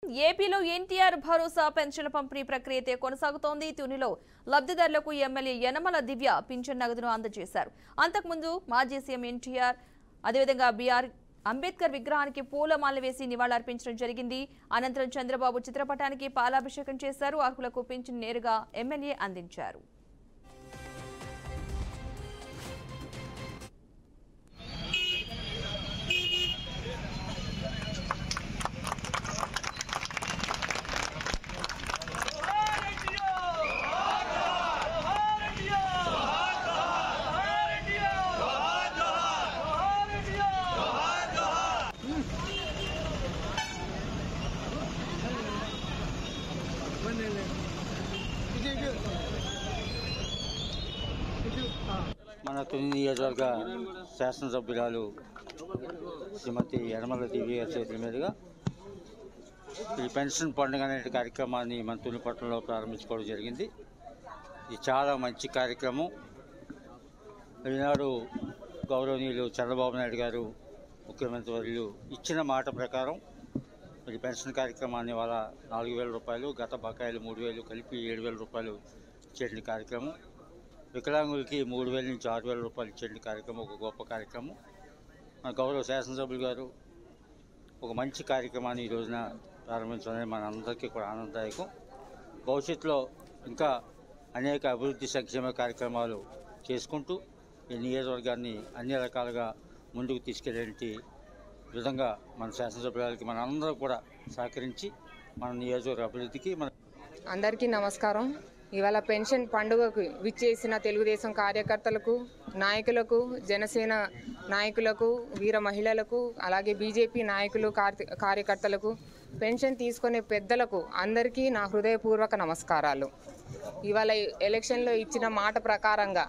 ఏపీలో ఎన్టీఆర్ భరోసా పెన్షన్ పంపిణీ ప్రక్రియ కొనసాగుతోంది. తునిలో లబ్ధిదారులకు ఎమ్మెల్యే యనమల దివ్య పింఛన్ నగదును అందజేశారు. అంతకుముందు మాజీ సీఎం ఎన్టీఆర్ అదేవిధంగా బీఆర్ అంబేద్కర్ విగ్రహానికి పూలమాల వేసి నివాళులర్పించడం జరిగింది. అనంతరం చంద్రబాబు చిత్రపటానికి పాలాభిషేకం చేశారు. అర్హులకు పింఛన్ నేరుగా ఎమ్మెల్యే అందించారు. మన తుని నియోజకవర్గ శాసనసభ్యురాలు శ్రీమతి యనమల దివ్య చేతుల మీదుగా ఈ పెన్షన్ పండుగ అనే కార్యక్రమాన్ని మన తుని పట్టణంలో ప్రారంభించుకోవడం జరిగింది. ఇది చాలా మంచి కార్యక్రమం. ఈనాడు గౌరవనీయులు చంద్రబాబు నాయుడు గారు ముఖ్యమంత్రి వర్యులు ఇచ్చిన మాట ప్రకారం ఈ పెన్షన్ కార్యక్రమాన్ని వాళ్ళ 4,000 రూపాయలు, గత బకాయిలు 3,000 కలిపి 7,000 రూపాయలు ఇచ్చే కార్యక్రమం, వికలాంగులకి 3,000 నుంచి 6,000 రూపాయలు ఇచ్చే కార్యక్రమం ఒక గొప్ప కార్యక్రమం. మన గౌరవ శాసనసభ్యులు గారు ఒక మంచి కార్యక్రమాన్ని ఈ రోజున ప్రారంభించడం మన అందరికీ కూడా ఆనందదాయకం. భవిష్యత్తులో ఇంకా అనేక అభివృద్ధి సంక్షేమ కార్యక్రమాలు చేసుకుంటూ ఈ నియోజకవర్గాన్ని అన్ని రకాలుగా ముందుకు తీసుకెళ్ళే విధంగా మన శాసనసభ్యులకి మన అందరూ కూడా సహకరించి మన నియోజకవర్గ అభివృద్ధికి అందరికీ నమస్కారం. ఇవాళ పెన్షన్ పండుగకు విచ్చేసిన తెలుగుదేశం కార్యకర్తలకు, నాయకులకు, జనసేన నాయకులకు, వీర మహిళలకు, అలాగే బీజేపీ నాయకులు, కార్యకర్తలకు, పెన్షన్ తీసుకునే పెద్దలకు అందరికీ నా హృదయపూర్వక నమస్కారాలు. ఇవాళ ఎలక్షన్లో ఇచ్చిన మాట ప్రకారంగా,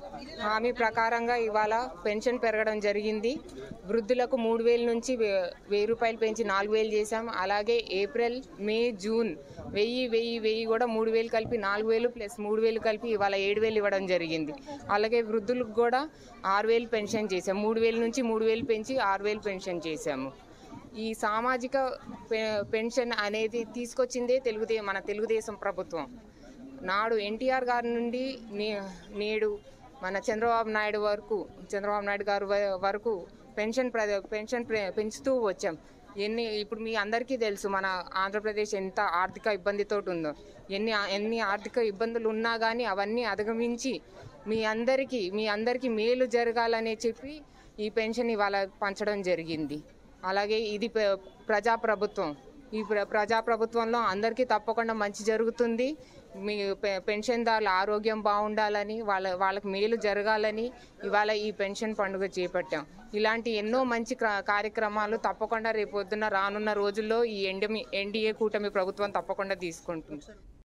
హామీ ప్రకారంగా ఇవాళ పెన్షన్ పెరగడం జరిగింది. వృద్ధులకు 3,000 నుంచి 1,000 రూపాయలు పెంచి 4,000 చేశాం. అలాగే ఏప్రిల్, మే, జూన్ 1,000 కూడా 3,000 కలిపి 4,000 ప్లస్ 3,000 కలిపి ఇవాళ 7,000 ఇవ్వడం జరిగింది. అలాగే వృద్ధులకు కూడా 6,000 పెన్షన్ చేశాం. 3,000 నుంచి 3,000 పెంచి 6,000 పెన్షన్ చేశాము. ఈ సామాజిక పెన్షన్ అనేది తీసుకొచ్చిందే మన తెలుగుదేశం ప్రభుత్వం. నాడు ఎన్టీఆర్ గారి నుండి నేడు మన చంద్రబాబు నాయుడు గారు వరకు పెన్షన్ పెంచుతూ వచ్చాం. ఇప్పుడు మీ అందరికీ తెలుసు మన ఆంధ్రప్రదేశ్ ఎంత ఆర్థిక ఇబ్బందితో ఉందో. ఎన్ని ఆర్థిక ఇబ్బందులు ఉన్నా కానీ అవన్నీ అధిగమించి మీ అందరికీ మేలు జరగాలని చెప్పి ఈ పెన్షన్ ఇవాళ పంచడం జరిగింది. అలాగే ఇది ప్రజాప్రభుత్వం. ఈ ప్రజాప్రభుత్వంలో అందరికీ తప్పకుండా మంచి జరుగుతుంది. మీ పెన్షన్దారుల ఆరోగ్యం బాగుండాలని, వాళ్ళకి మేలు జరగాలని ఇవాళ ఈ పెన్షన్ పండుగ చేపట్టాం. ఇలాంటి ఎన్నో మంచి కార్యక్రమాలు తప్పకుండా రేపొద్దున రానున్న రోజుల్లో ఈ ఎన్డీఏ కూటమి ప్రభుత్వం తప్పకుండా తీసుకుంటుంది.